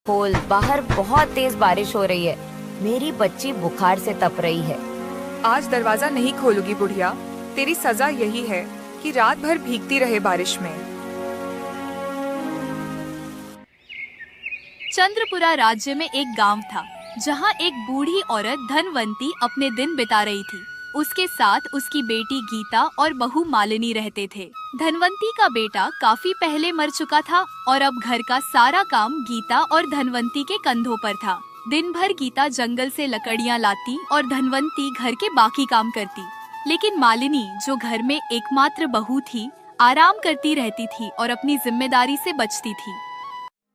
खोल, बाहर बहुत तेज बारिश हो रही है। मेरी बच्ची बुखार से तप रही है। आज दरवाजा नहीं खोलूंगी बुढ़िया। तेरी सजा यही है कि रात भर भीगती रहे बारिश में। चंद्रपुरा राज्य में एक गांव था जहां एक बूढ़ी औरत धनवंती अपने दिन बिता रही थी। उसके साथ उसकी बेटी गीता और बहू मालिनी रहते थे। धनवंती का बेटा काफी पहले मर चुका था और अब घर का सारा काम गीता और धनवंती के कंधों पर था। दिन भर गीता जंगल से लकड़ियां लाती और धनवंती घर के बाकी काम करती। लेकिन मालिनी, जो घर में एकमात्र बहू थी, आराम करती रहती थी और अपनी जिम्मेदारी से बचती थी।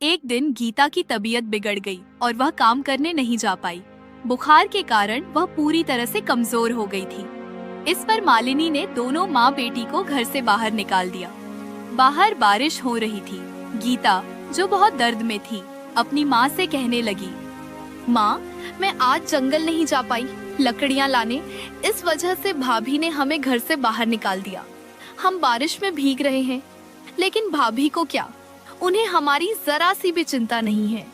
एक दिन गीता की तबीयत बिगड़ गई और वह काम करने नहीं जा पाई। बुखार के कारण वह पूरी तरह से कमजोर हो गई थी। इस पर मालिनी ने दोनों माँ बेटी को घर से बाहर निकाल दिया। बाहर बारिश हो रही थी। गीता, जो बहुत दर्द में थी, अपनी माँ से कहने लगी, माँ, मैं आज जंगल नहीं जा पाई लकड़ियाँ लाने। इस वजह से भाभी ने हमें घर से बाहर निकाल दिया। हम बारिश में भीग रहे हैं, लेकिन भाभी को क्या, उन्हें हमारी जरा सी भी चिंता नहीं है।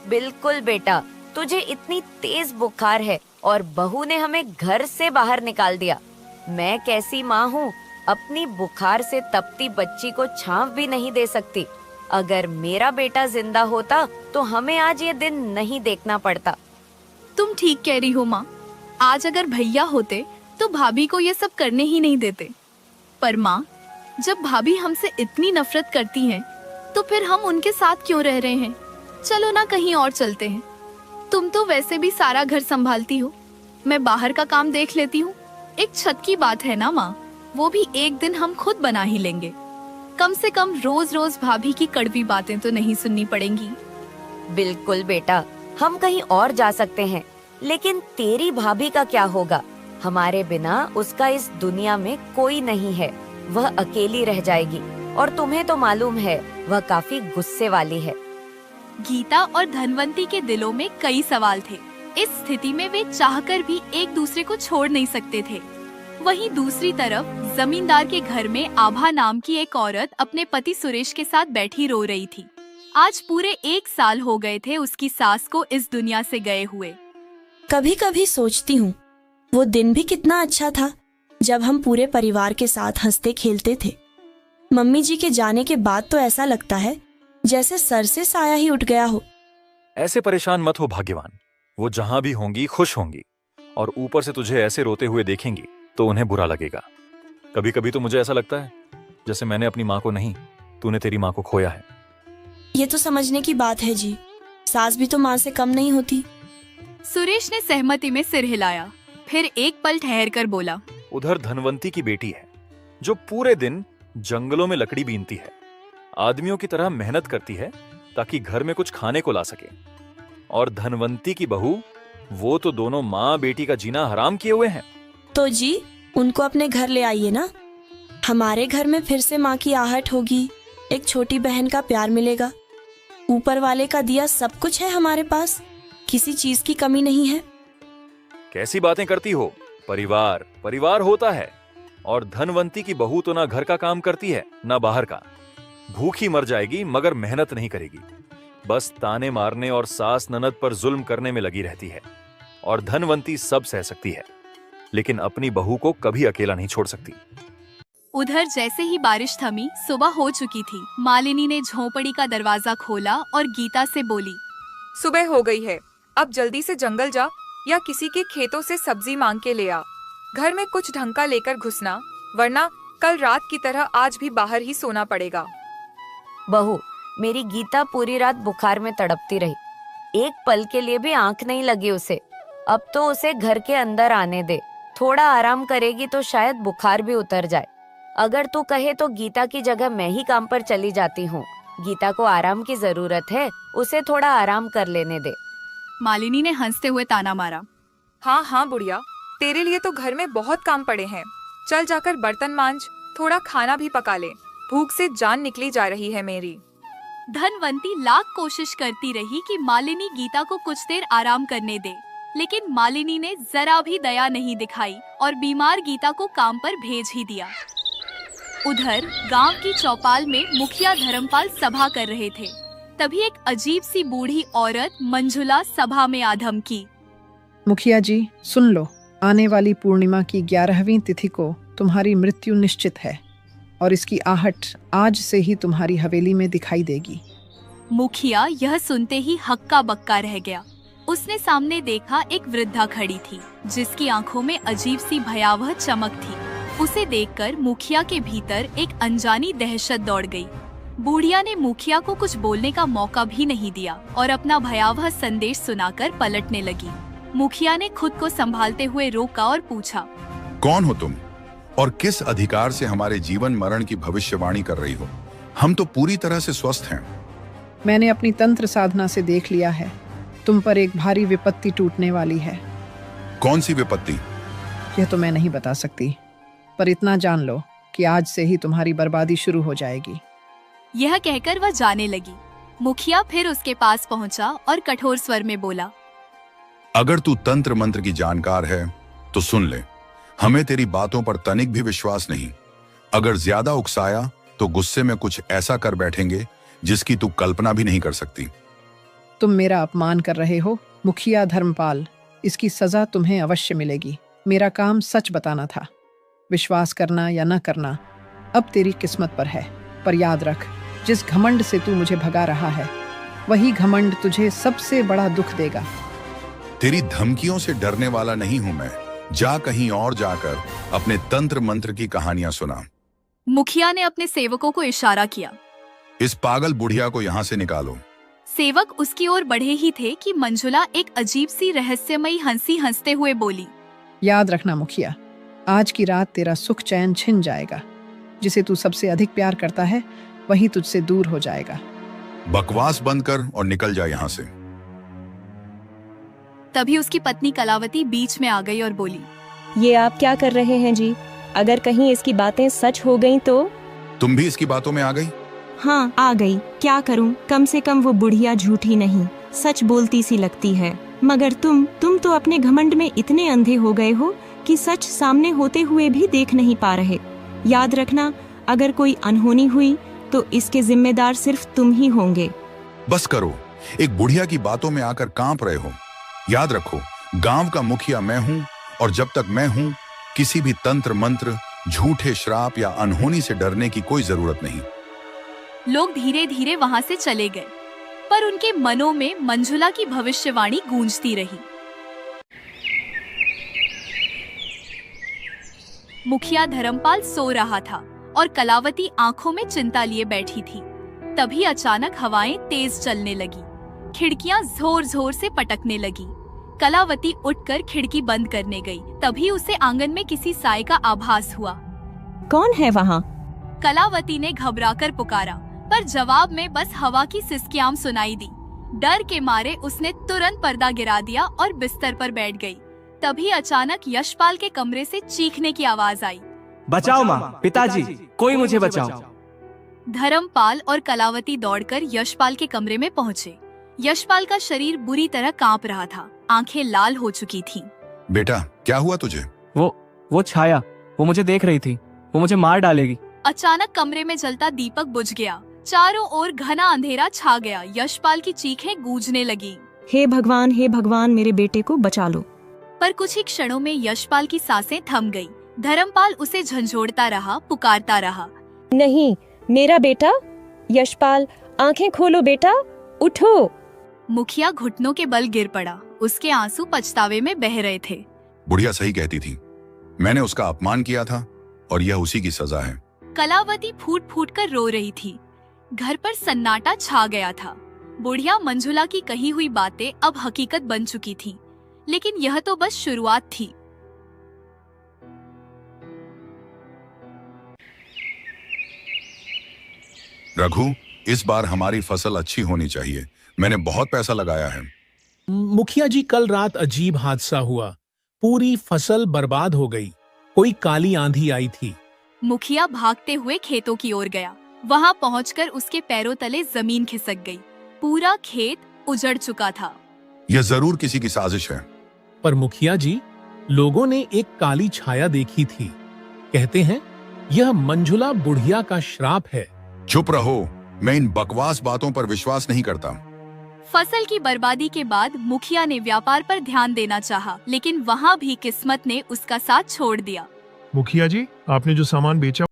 बिल्कुल बेटा, तुझे इतनी तेज बुखार है और बहू ने हमें घर से बाहर निकाल दिया। मैं कैसी माँ हूँ, अपनी बुखार से तपती बच्ची को छांव भी नहीं दे सकती। अगर मेरा बेटा जिंदा होता तो हमें आज ये दिन नहीं देखना पड़ता। तुम ठीक कह रही हो माँ। आज अगर भैया होते तो भाभी को ये सब करने ही नहीं देते। पर माँ, जब भाभी हमसे इतनी नफरत करती हैं, तो फिर हम उनके साथ क्यों रह रहे हैं? चलो ना कहीं और चलते हैं। तुम तो वैसे भी सारा घर संभालती हो, मैं बाहर का काम देख लेती हूँ। एक छत की बात है ना माँ, वो भी एक दिन हम खुद बना ही लेंगे। कम से कम रोज रोज भाभी की कड़वी बातें तो नहीं सुननी पड़ेंगी। बिल्कुल बेटा, हम कहीं और जा सकते हैं, लेकिन तेरी भाभी का क्या होगा? हमारे बिना उसका इस दुनिया में कोई नहीं है। वह अकेली रह जाएगी और तुम्हें तो मालूम है वह काफी गुस्से वाली है। गीता और धनवंती के दिलों में कई सवाल थे। इस स्थिति में वे चाहकर भी एक दूसरे को छोड़ नहीं सकते थे। वहीं दूसरी तरफ जमींदार के घर में आभा नाम की एक औरत अपने पति सुरेश के साथ बैठी रो रही थी। आज पूरे 1 साल हो गए थे उसकी सास को इस दुनिया से गए हुए। कभी कभी सोचती हूँ, वो दिन भी कितना अच्छा था जब हम पूरे परिवार के साथ हंसते खेलते थे। मम्मी जी के जाने के बाद तो ऐसा लगता है जैसे सर से साया ही उठ गया हो। ऐसे परेशान मत हो भाग्यवान, वो जहां भी होंगी खुश होंगी, और ऊपर से तुझे ऐसे रोते हुए देखेंगी तो उन्हें बुरा लगेगा। कभी कभी तो मुझे ऐसा लगता है जैसे मैंने अपनी माँ को नहीं, तूने तेरी माँ को खोया है। ये तो समझने की बात है जी, सास भी तो माँ से कम नहीं होती। सुरेश ने सहमति में सिर हिलाया, फिर एक पल ठहर कर बोला, उधर धनवंती की बेटी है जो पूरे दिन जंगलों में लकड़ी बीनती है, आदमियों की तरह मेहनत करती है ताकि घर में कुछ खाने को ला सके। और धनवंती की बहू, वो तो दोनों माँ बेटी का जीना हराम किए हुए हैं। तो जी, उनको अपने घर ले आइए ना। हमारे घर में फिर से माँ की आहट होगी, एक छोटी बहन का प्यार मिलेगा। ऊपर वाले का दिया सब कुछ है हमारे पास, किसी चीज की कमी नहीं है। कैसी बातें करती हो? परिवार परिवार होता है, और धनवंती की बहू तो ना घर का काम करती है ना बाहर का। भूखी मर जाएगी मगर मेहनत नहीं करेगी, बस ताने मारने और सास ननद पर जुल्म करने में लगी रहती है। और धनवंती सब सह सकती है, लेकिन अपनी बहू को कभी अकेला नहीं छोड़ सकती। उधर जैसे ही बारिश थमी, सुबह हो चुकी थी। मालिनी ने झोंपड़ी का दरवाजा खोला और गीता से बोली, सुबह हो गई है, अब जल्दी से जंगल जा या किसी के खेतों से सब्जी मांग के ले आ। घर में कुछ ढंग का लेकर घुसना, वरना कल रात की तरह आज भी बाहर ही सोना पड़ेगा। बहू, मेरी गीता पूरी रात बुखार में तड़पती रही, एक पल के लिए भी आंख नहीं लगी उसे। अब तो उसे घर के अंदर आने दे, थोड़ा आराम करेगी तो शायद बुखार भी उतर जाए। अगर तू कहे तो गीता की जगह मैं ही काम पर चली जाती हूँ। गीता को आराम की जरूरत है, उसे थोड़ा आराम कर लेने दे। मालिनी ने हंसते हुए ताना मारा, हाँ हाँ बुढ़िया, तेरे लिए तो घर में बहुत काम पड़े हैं। चल जाकर बर्तन मांज, थोड़ा खाना भी पका ले, भूख से जान निकली जा रही है मेरी। धनवंती लाख कोशिश करती रही कि मालिनी गीता को कुछ देर आराम करने दे, लेकिन मालिनी ने जरा भी दया नहीं दिखाई और बीमार गीता को काम पर भेज ही दिया। उधर गांव की चौपाल में मुखिया धर्मपाल सभा कर रहे थे। तभी एक अजीब सी बूढ़ी औरत मंजुला सभा में आधम की। मुखिया जी सुन लो, आने वाली पूर्णिमा की 11वीं तिथि को तुम्हारी मृत्यु निश्चित है और इसकी आहट आज से ही तुम्हारी हवेली में दिखाई देगी। मुखिया यह सुनते ही हक्का बक्का रह गया। उसने सामने देखा एक वृद्धा खड़ी थी जिसकी आंखों में अजीब सी भयावह चमक थी। उसे देखकर मुखिया के भीतर एक अनजानी दहशत दौड़ गई। बूढ़िया ने मुखिया को कुछ बोलने का मौका भी नहीं दिया और अपना भयावह संदेश सुनाकर पलटने लगी। मुखिया ने खुद को संभालते हुए रोका और पूछा, कौन हो तुम और किस अधिकार से हमारे जीवन मरण की भविष्यवाणी कर रही हो? हम तो पूरी तरह से स्वस्थ हैं। मैंने अपनी तंत्र साधना से देख लिया है, तुम पर एक भारी विपत्ति टूटने वाली है। कौन सी विपत्ति? यह तो मैं नहीं बता सकती, पर इतना जान लो कि आज से ही तुम्हारी बर्बादी शुरू हो जाएगी। यह कहकर वह जाने लगी। मुखिया फिर उसके पास पहुंचा और कठोर स्वर में बोला, अगर तू तंत्र मंत्र की जानकार है तो सुन ले, हमें तेरी बातों पर तनिक भी विश्वास नहीं। अगर ज्यादा उकसाया तो गुस्से में कुछ ऐसा कर बैठेंगे जिसकी तू कल्पना भी नहीं कर सकती। तुम मेरा अपमान कर रहे हो मुखिया धर्मपाल, इसकी सजा तुम्हें अवश्य मिलेगी। मेरा काम सच बताना था, विश्वास करना या न करना अब तेरी किस्मत पर है। पर याद रख, जिस घमंड से तू मुझे भगा रहा है वही घमंड तुझे सबसे बड़ा दुख देगा। तेरी धमकियों से डरने वाला नहीं हूं मैं। जा कहीं और जाकर अपने तंत्र मंत्र की कहानियां सुना। मुखिया ने अपने सेवकों को इशारा किया। इस पागल बुढ़िया को यहाँ से निकालो। सेवक उसकी ओर बढ़े ही थे कि मंजुला एक अजीब सी रहस्यमयी हंसी हंसते हुए बोली, याद रखना मुखिया, आज की रात तेरा सुख चैन छिन जाएगा। जिसे तू सबसे अधिक प्यार करता है वही तुझसे दूर हो जाएगा। बकवास बंद कर और निकल जा यहाँ से। तभी उसकी पत्नी कलावती बीच में आ गई और बोली, ये आप क्या कर रहे हैं जी? अगर कहीं इसकी बातें सच हो गईं तो? तुम भी इसकी बातों में आ गई? हाँ आ गई, क्या करूं? कम से कम वो बुढ़िया झूठी नहीं, सच बोलती सी लगती है। मगर तुम तो अपने घमंड में इतने अंधे हो गए हो कि सच सामने होते हुए भी देख नहीं पा रहे। याद रखना, अगर कोई अनहोनी हुई तो इसके जिम्मेदार सिर्फ तुम ही होंगे। बस करो, एक बुढ़िया की बातों में आकर कांप रहे हो। याद रखो, गांव का मुखिया मैं हूं और जब तक मैं हूं किसी भी तंत्र मंत्र, झूठे श्राप या अनहोनी से डरने की कोई जरूरत नहीं। लोग धीरे धीरे वहां से चले गए, पर उनके मनों में मंजुला की भविष्यवाणी गूंजती रही। मुखिया धर्मपाल सो रहा था और कलावती आंखों में चिंता लिए बैठी थी। तभी अचानक हवाएं तेज चलने लगी, खिड़कियां जोर जोर से पटकने लगी। कलावती उठकर खिड़की बंद करने गई। तभी उसे आंगन में किसी साय का आभास हुआ। कौन है वहाँ? कलावती ने घबराकर पुकारा, पर जवाब में बस हवा की सिसकियां सुनाई दी। डर के मारे उसने तुरंत पर्दा गिरा दिया और बिस्तर पर बैठ गई। तभी अचानक यशपाल के कमरे से चीखने की आवाज आई, बचाओ माँ, पिताजी, कोई मुझे बचाओ। धर्मपाल और कलावती दौड़कर यशपाल के कमरे में पहुँचे। यशपाल का शरीर बुरी तरह कांप रहा था, आंखें लाल हो चुकी थीं। बेटा क्या हुआ तुझे? वो छाया, वो मुझे देख रही थी, वो मुझे मार डालेगी। अचानक कमरे में जलता दीपक बुझ गया। चारों ओर घना अंधेरा छा गया। यशपाल की चीखें गूंजने लगी, हे भगवान, मेरे बेटे को बचा लो। पर कुछ ही क्षणों में यशपाल की सांसें थम गई। धर्मपाल उसे झंझोड़ता रहा, पुकारता रहा, नहीं, मेरा बेटा। यशपाल, आंखें खोलो बेटा, उठो। मुखिया घुटनों के बल गिर पड़ा। उसके आंसू पछतावे में बह रहे थे। बुढ़िया सही कहती थी, मैंने उसका अपमान किया था और यह उसी की सजा है। कलावती फूट फूट कर रो रही थी। घर पर सन्नाटा छा गया था। बुढ़िया मंजुला की कही हुई बातें अब हकीकत बन चुकी थीं, लेकिन यह तो बस शुरुआत थी। रघु, इस बार हमारी फसल अच्छी होनी चाहिए। मैंने बहुत पैसा लगाया है। मुखिया जी, कल रात अजीब हादसा हुआ, पूरी फसल बर्बाद हो गई। कोई काली आंधी आई थी। मुखिया भागते हुए खेतों की ओर गया। वहां पहुंचकर उसके पैरों तले जमीन खिसक गई। पूरा खेत उजड़ चुका था। यह जरूर किसी की साजिश है। पर मुखिया जी, लोगों ने एक काली छाया देखी थी। कहते हैं यह मंजुला बुढ़िया का श्राप है। चुप रहो, मैं इन बकवास बातों पर विश्वास नहीं करता। फसल की बर्बादी के बाद मुखिया ने व्यापार पर ध्यान देना चाहा, लेकिन वहाँ भी किस्मत ने उसका साथ छोड़ दिया। मुखिया जी, आपने जो सामान बेचा